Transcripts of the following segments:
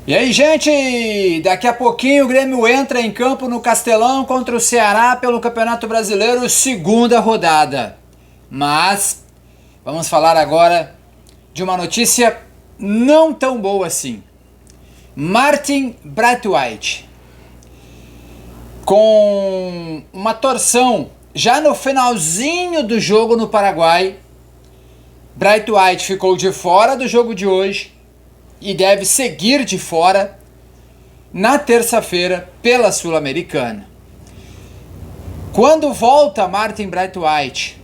E aí, gente, daqui a pouquinho o Grêmio entra em campo no Castelão contra o Ceará pelo Campeonato Brasileiro, segunda rodada. Mas vamos falar agora de uma notícia não tão boa assim. Martin Braithwaite, com uma torção já no finalzinho do jogo no Paraguai, Braithwaite ficou de fora do jogo de hoje e deve seguir de fora na terça-feira pela Sul-Americana. Quando volta Martin Braithwaite,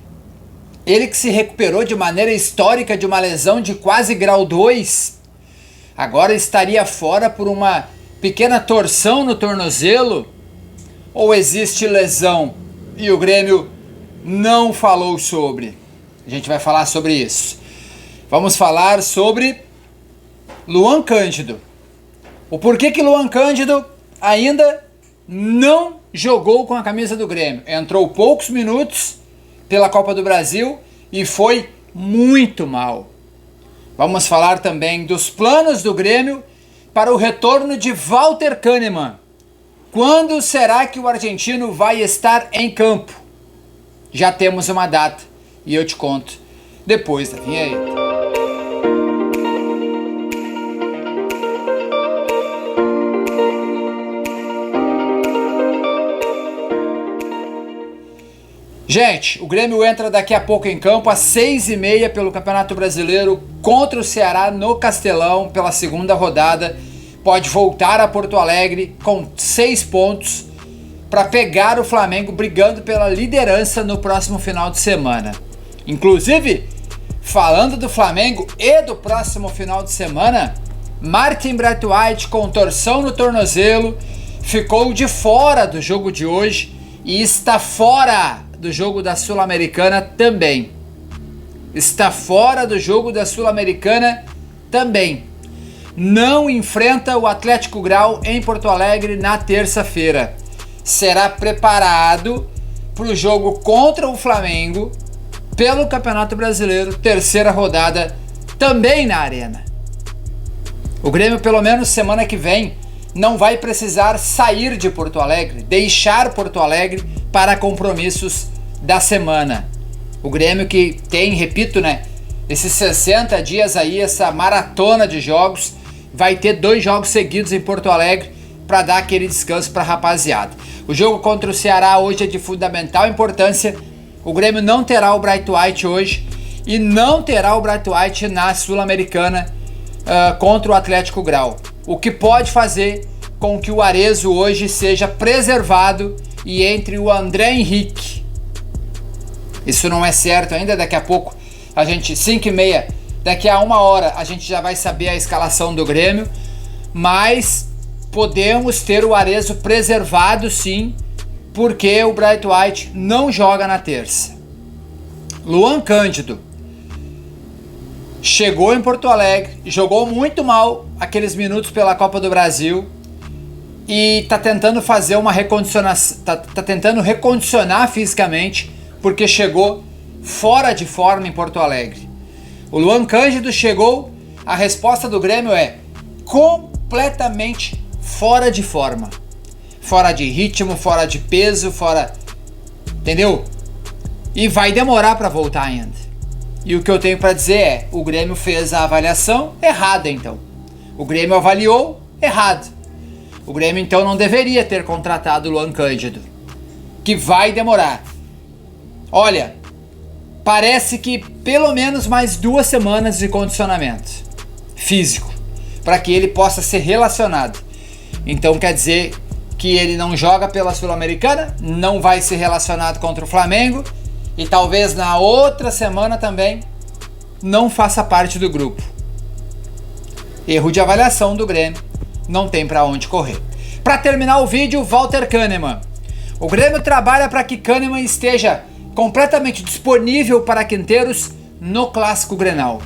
ele que se recuperou de maneira histórica de uma lesão de quase grau 2, agora estaria fora por uma pequena torção no tornozelo? Ou existe lesão e o Grêmio não falou sobre? A gente vai falar sobre isso. Vamos falar sobre Luan Cândido. O porquê que Luan Cândido ainda não jogou com a camisa do Grêmio. Entrou poucos minutos pela Copa do Brasil e foi muito mal. Vamos falar também dos planos do Grêmio para o retorno de Walter Kahneman. Quando será que o argentino vai estar em campo? Já temos uma data e eu te conto depois da vinheta. Gente, o Grêmio entra daqui a pouco em campo às 6h30 pelo Campeonato Brasileiro contra o Ceará no Castelão pela segunda rodada. Pode voltar a Porto Alegre com 6 pontos para pegar o Flamengo brigando pela liderança no próximo final de semana. Inclusive, falando do Flamengo e do próximo final de semana, Martin Braithwaite com torção no tornozelo ficou de fora do jogo de hoje e está fora do jogo da Sul-Americana também. Está fora do jogo da Sul-Americana também. Não enfrenta o Atlético Grau em Porto Alegre na terça-feira. Será preparado para o jogo contra o Flamengo pelo Campeonato Brasileiro, terceira rodada, também na Arena. O Grêmio, pelo menos semana que vem, não vai precisar sair de Porto Alegre, deixar Porto Alegre para compromissos da semana. O Grêmio que tem, repito, esses 60 dias aí, essa maratona de jogos, vai ter 2 jogos seguidos em Porto Alegre para dar aquele descanso para a rapaziada. O jogo contra o Ceará hoje é de fundamental importância. O Grêmio não terá o Braithwaite hoje e não terá o Braithwaite na Sul-Americana contra o Atlético Grau. O que pode fazer com que o Arezzo hoje seja preservado e entre o André Henrique. Isso não é certo ainda, daqui a pouco, 5h30, daqui a 1 hora a gente já vai saber a escalação do Grêmio, mas podemos ter o Arezzo preservado sim, porque o Braithwaite não joga na terça. Luan Cândido chegou em Porto Alegre, jogou muito mal aqueles minutos pela Copa do Brasil e tá tentando fazer uma recondicionação, tá tentando recondicionar fisicamente, porque chegou fora de forma em Porto Alegre. O Luan Cândido chegou, a resposta do Grêmio é completamente fora de forma. Fora de ritmo, fora de peso, entendeu? E vai demorar para voltar ainda. E o que eu tenho para dizer é, o Grêmio fez a avaliação errada então. O Grêmio avaliou errado. O Grêmio então não deveria ter contratado o Luan Cândido, que vai demorar. Olha, parece que pelo menos mais 2 semanas de condicionamento físico para que ele possa ser relacionado. Então quer dizer que ele não joga pela Sul-Americana, não vai ser relacionado contra o Flamengo e talvez na outra semana também não faça parte do grupo. Erro de avaliação do Grêmio, não tem para onde correr. Para terminar o vídeo, Walter Kahneman. O Grêmio trabalha para que Kahneman esteja completamente disponível para quinteiros no Clássico Grenal.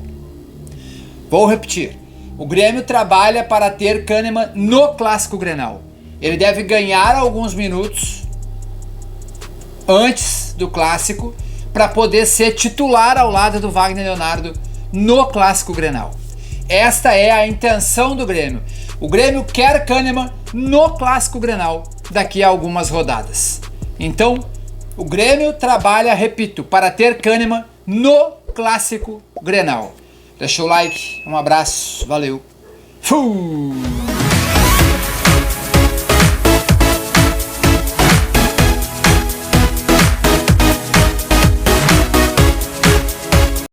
Vou repetir. O Grêmio trabalha para ter Kahneman no Clássico Grenal. Ele deve ganhar alguns minutos antes do Clássico para poder ser titular ao lado do Wagner Leonardo no Clássico Grenal. Esta é a intenção do Grêmio. O Grêmio quer Kahneman no Clássico Grenal daqui a algumas rodadas. Então, o Grêmio trabalha, repito, para ter Kahneman no Clássico Grenal. Deixa o like, um abraço, valeu. Fui!